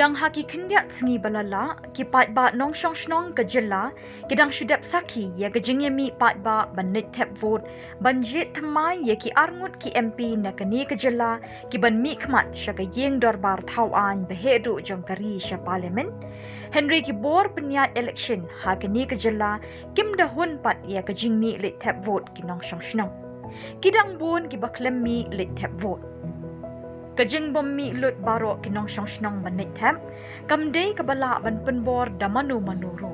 Kidang haki kendiat sengi balala, ki Paidbah nong shong shnong Khuborjylla, kidang shudap saki ya gajingye mi Paidbah ban nit Thep vote, ban jit thamai ya ki arngut ki MP na kani Khuborjylla, ki ban mi khmat shaka yeng dorbar thawan behedu jongkari sha parliament. Henry Khubor penyat election ha kani Khuborjylla, kim dahun pat ya gajing mi Leit Thep vote ki nong shong shnong. Kidang bon ki baklem mi Leit Thep vote. Kajing bom mi lut barok kinong shong shnong ban Leit Thep, kamdei kabala ban penbor damanu manuro.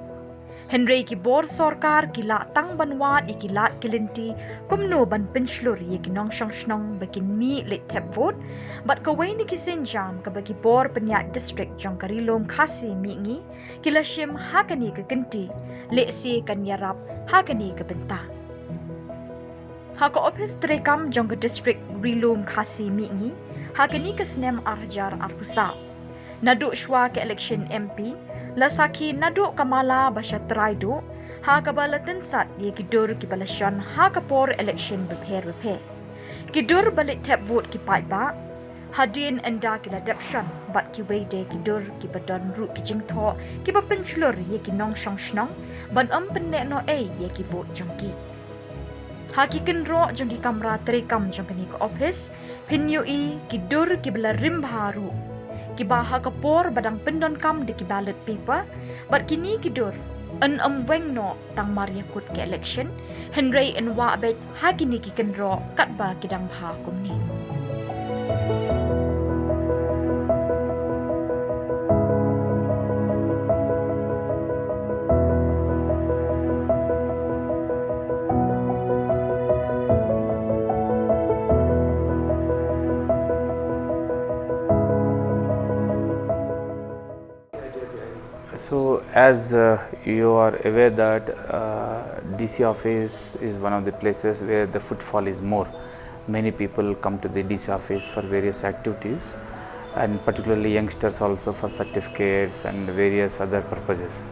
Henry Khubor sorkar kila tang banwat ikilat kilinti kumno ban Pynshlur ye kinong shong shnong bakin mi Leit Thep vote, bat kawai ni ki Sienjam ka bagi bor penyat district jong karilom khasi mi ngi, kila shim hakani ke kenti, leksi kan yarap hakani ke benta. Haka office terekam jong ke district rilom khasi mi ngi, hakini kesnem arjar arpusa. Naduk shwa ke election MP, lasaki naduk kamala basha traidu, ha kabala tensat ye kidur ki balasyan ha kapor election beper. Kidur balik Thep vote ki Paidbah, hadin enda ki ladapshan, bat ki wede kidur ki badan ru ki jingtho, ki ba Pynshlur ye ki nong shong shnong, ban pennek no ye ki vote jongki. Haki kenro jongki kamra terekam jongkani ke office, pinyui kidur ki bela rim baharu. Kibaha kapor badang pendon kam de ki ballot paper, bat kini kidur weng no tang mariakut ke election, Henry en wa abet hakini ki kenro katba kidang baha kumni. So, as you are aware that DC office is one of the places where the footfall is more. Many people come to the DC office for various activities, and particularly youngsters also for certificates and various other purposes.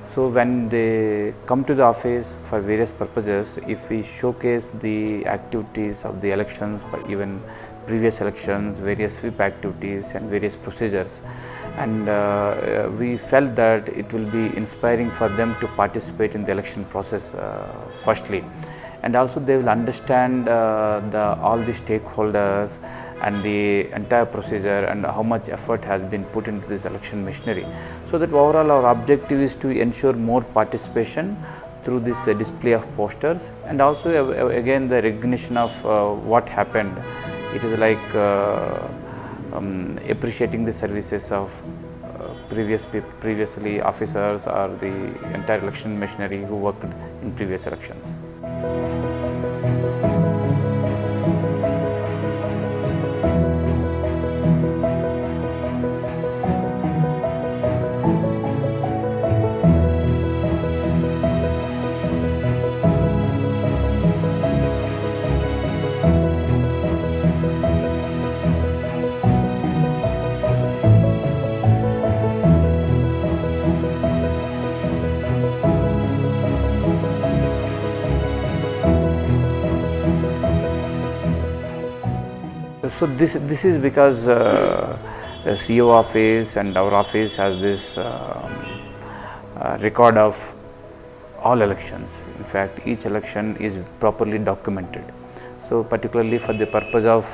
So, when they come to the office for various purposes, if we showcase the activities of the elections, but even previous elections, various sweep activities and various procedures, and we felt that it will be inspiring for them to participate in the election process firstly, and also they will understand all the stakeholders and the entire procedure and how much effort has been put into this election machinery. So that overall our objective is to ensure more participation through this display of posters, and also again the recognition of what happened. It is like appreciating the services of previously officers or the entire election machinery who worked in previous elections. So this is because the CEO office and our office has this record of all elections. In fact, each election is properly documented. So particularly for the purpose of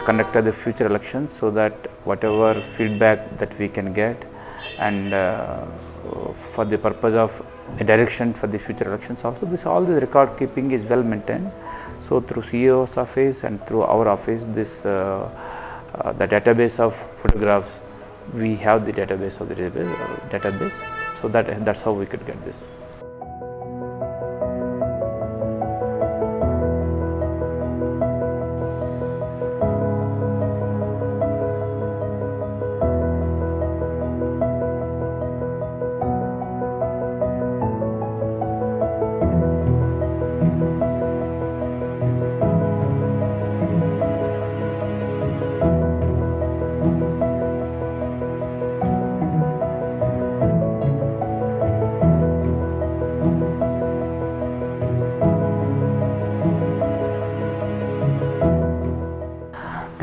conduct of the future elections, so that whatever feedback that we can get, and for the purpose of direction for the future elections also, all this record keeping is well maintained. So through CEO's office and through our office, the database of photographs, we have the database of the database. So that's how we could get this.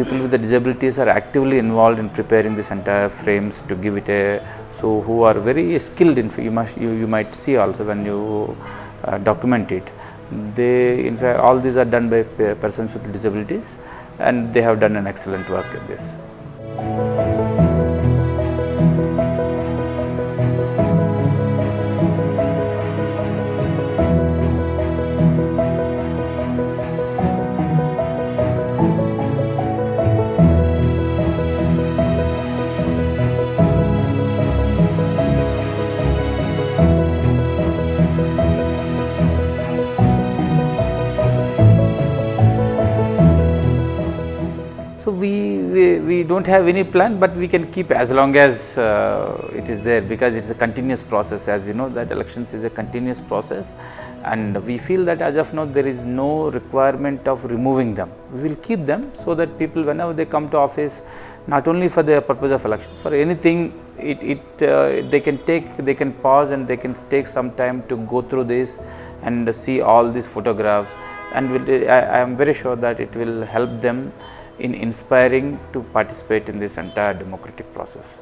people with the disabilities are actively involved in preparing this entire frames to give it a, so who are very skilled in, you might see also when you document it. They, in fact, all these are done by persons with disabilities, and they have done an excellent work in this. So we don't have any plan, but we can keep as long as it is there, because it's a continuous process. As you know, that elections is a continuous process, and we feel that as of now there is no requirement of removing them. We will keep them so that people, whenever they come to office, not only for the purpose of election, for anything, they can pause and they can take some time to go through this and see all these photographs, and I am very sure that it will help them in inspiring to participate in this entire democratic process.